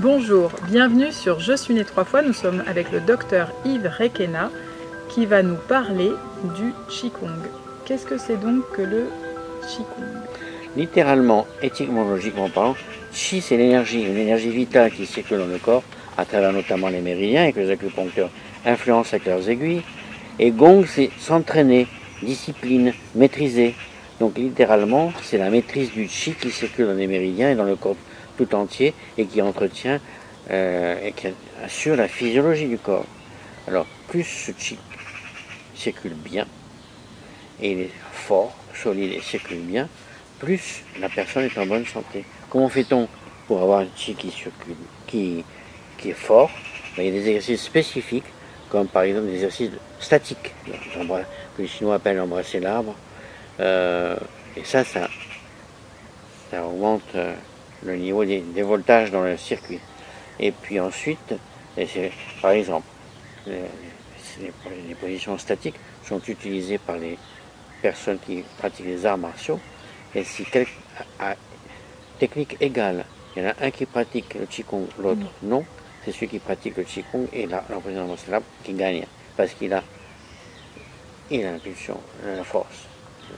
Bonjour, bienvenue sur Je suis né 3 fois. Nous sommes avec le docteur Yves Requena qui va nous parler du Qigong. Qu'est-ce que c'est donc que le Qigong? Littéralement, étymologiquement parlant, Qi c'est l'énergie, une énergie vitale qui circule dans le corps, à travers notamment les méridiens et que les acupuncteurs influencent avec leurs aiguilles. Et Gong c'est s'entraîner, discipline, maîtriser. Donc littéralement, c'est la maîtrise du Qi qui circule dans les méridiens et dans le corps tout entier et qui entretient et qui assure la physiologie du corps. Alors plus ce Qi circule bien, et il est fort, solide et circule bien, plus la personne est en bonne santé. Comment fait-on pour avoir un Qi qui circule, qui est fort? Il y a des exercices spécifiques, comme par exemple des exercices statiques, que les Chinois appellent embrasser l'arbre. Et ça augmente le niveau des voltages dans le circuit. Et puis ensuite, par exemple, les positions statiques sont utilisées par les personnes qui pratiquent les arts martiaux. Et si à technique égale, il y en a un qui pratique le Qigong, l'autre non, c'est celui qui pratique le Qigong et l'emprisonnement célèbre qui gagne, parce qu'il a l'impulsion, la force.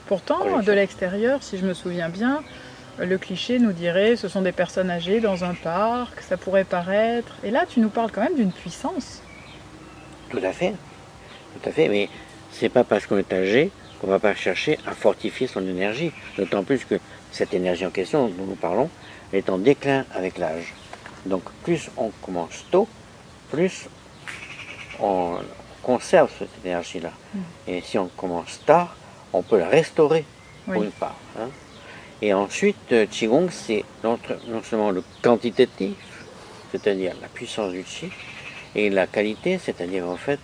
Pourtant, de l'extérieur, si je me souviens bien, le cliché nous dirait ce sont des personnes âgées dans un parc, ça pourrait paraître. Et là, tu nous parles quand même d'une puissance. Tout à fait, mais c'est pas parce qu'on est âgé qu'on ne va pas chercher à fortifier son énergie, d'autant plus que cette énergie en question dont nous parlons est en déclin avec l'âge. Donc plus on commence tôt, plus on conserve cette énergie-là. Et si on commence tard, on peut la restaurer pour une part. Et ensuite, Qigong, c'est non seulement le quantitatif, c'est-à-dire la puissance du Qi, et la qualité, c'est-à-dire en fait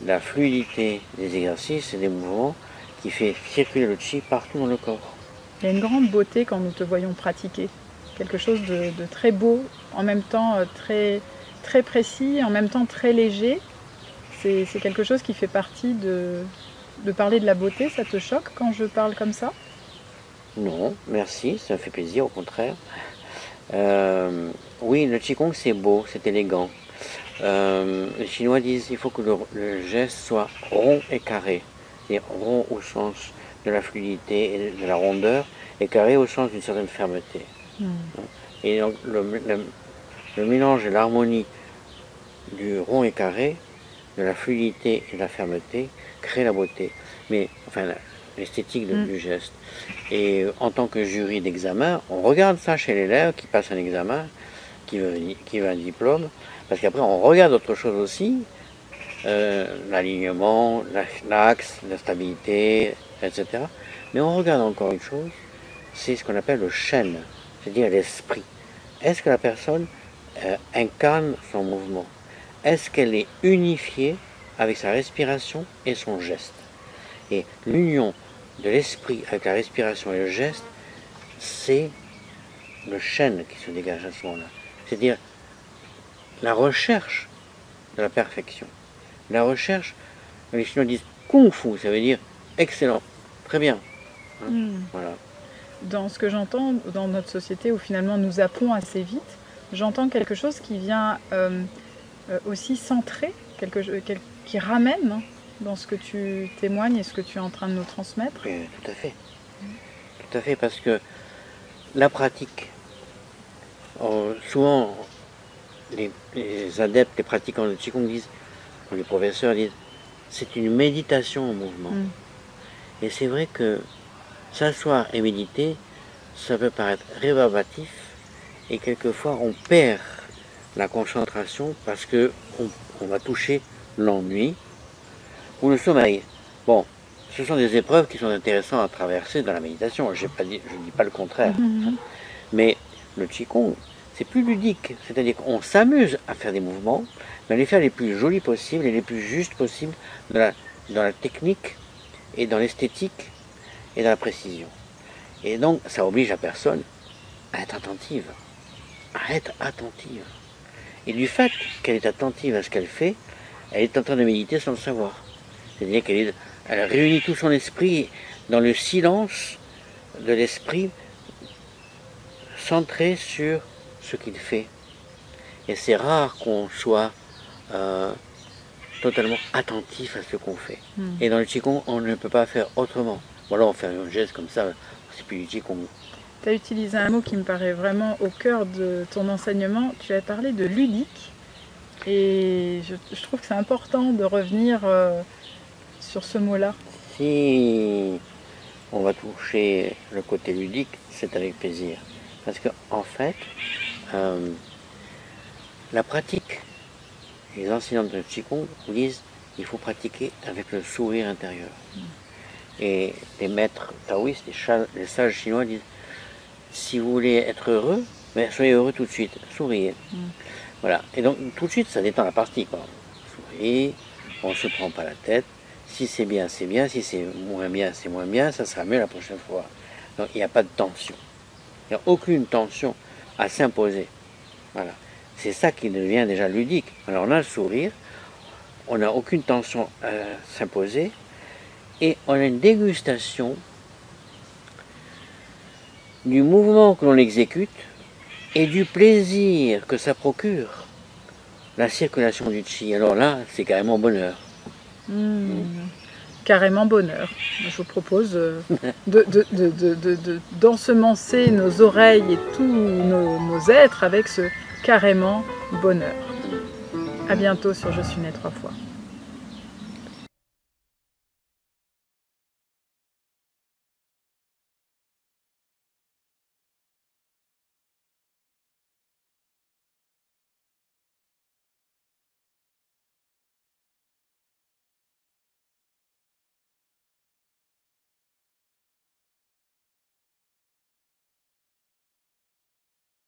la fluidité des exercices et des mouvements qui fait circuler le Qi partout dans le corps. Il y a une grande beauté quand nous te voyons pratiquer. Quelque chose de très beau, en même temps très, très précis, en même temps très léger. C'est quelque chose qui fait partie de parler de la beauté. Ça te choque quand je parle comme ça? Non, merci, ça me fait plaisir, au contraire. Oui, le Qigong c'est beau, c'est élégant. Les Chinois disent qu'il faut que le geste soit rond et carré. C'est rond au sens de la fluidité et de la rondeur, et carré au sens d'une certaine fermeté. Et donc le mélange et l'harmonie du rond et carré, de la fluidité et de la fermeté, crée la beauté. Mais enfin l'esthétique du geste. Et en tant que jury d'examen, on regarde ça chez l'élève qui passe un examen, qui veut un diplôme, parce qu'après on regarde autre chose aussi, l'alignement, l'axe, la stabilité, etc. Mais on regarde encore une chose, c'est ce qu'on appelle le chêne, c'est-à-dire l'esprit. Est-ce que la personne incarne son mouvement? Est-ce qu'elle est unifiée avec sa respiration et son geste? Et l'union de l'esprit avec la respiration et le geste, c'est le chêne qui se dégage à ce moment-là. C'est-à-dire la recherche de la perfection. La recherche, les Chinois disent Kung Fu, ça veut dire excellent, très bien. Voilà. Dans ce que j'entends dans notre société où finalement nous appelons assez vite, j'entends quelque chose qui vient aussi centrer, qui ramène dans ce que tu témoignes et ce que tu es en train de nous transmettre. Oui, tout à fait. Tout à fait, parce que la pratique, souvent les adeptes, les pratiquants de Qigong disent, ou les professeurs disent, c'est une méditation en mouvement. Et c'est vrai que s'asseoir et méditer, ça peut paraître rébarbatif, et quelquefois on perd la concentration parce que on va toucher l'ennui ou le sommeil. Bon, ce sont des épreuves qui sont intéressantes à traverser dans la méditation, je ne dis pas le contraire. Mais le Qigong, c'est plus ludique, c'est-à-dire qu'on s'amuse à faire des mouvements, mais à les faire les plus jolis possibles et les plus justes possibles dans la technique et dans l'esthétique et dans la précision. Et donc, ça oblige la personne à être attentive. Et du fait qu'elle est attentive à ce qu'elle fait, elle est en train de méditer sans le savoir. C'est-à-dire qu'elle réunit tout son esprit dans le silence de l'esprit centré sur ce qu'il fait. Et c'est rare qu'on soit totalement attentif à ce qu'on fait. Et dans le Qigong, on ne peut pas faire autrement. Voilà, on fait un geste comme ça, c'est plus du Qigong. Tu as utilisé un mot qui me paraît vraiment au cœur de ton enseignement. Tu as parlé de ludique. Et je trouve que c'est important de revenir sur ce mot-là. Si on va toucher le côté ludique, c'est avec plaisir. Parce qu'en fait, la pratique, les enseignants de Qigong disent qu'il faut pratiquer avec le sourire intérieur. Et les maîtres taoïstes, les sages chinois disent, si vous voulez être heureux, ben, soyez heureux tout de suite, souriez. Voilà. Et donc tout de suite, ça détend la partie. Souriez, on ne se prend pas la tête. Si c'est bien, c'est bien. Si c'est moins bien, c'est moins bien. Ça sera mieux la prochaine fois. Donc il n'y a pas de tension. Il n'y a aucune tension à s'imposer. Voilà. C'est ça qui devient déjà ludique. Alors on a le sourire, on n'a aucune tension à s'imposer, et on a une dégustation du mouvement que l'on exécute et du plaisir que ça procure, la circulation du Qi. Alors là, c'est carrément bonheur. Carrément bonheur. Je vous propose d'ensemencer nos oreilles et tous nos êtres avec ce carrément bonheur. À bientôt sur Je suis né 3 fois.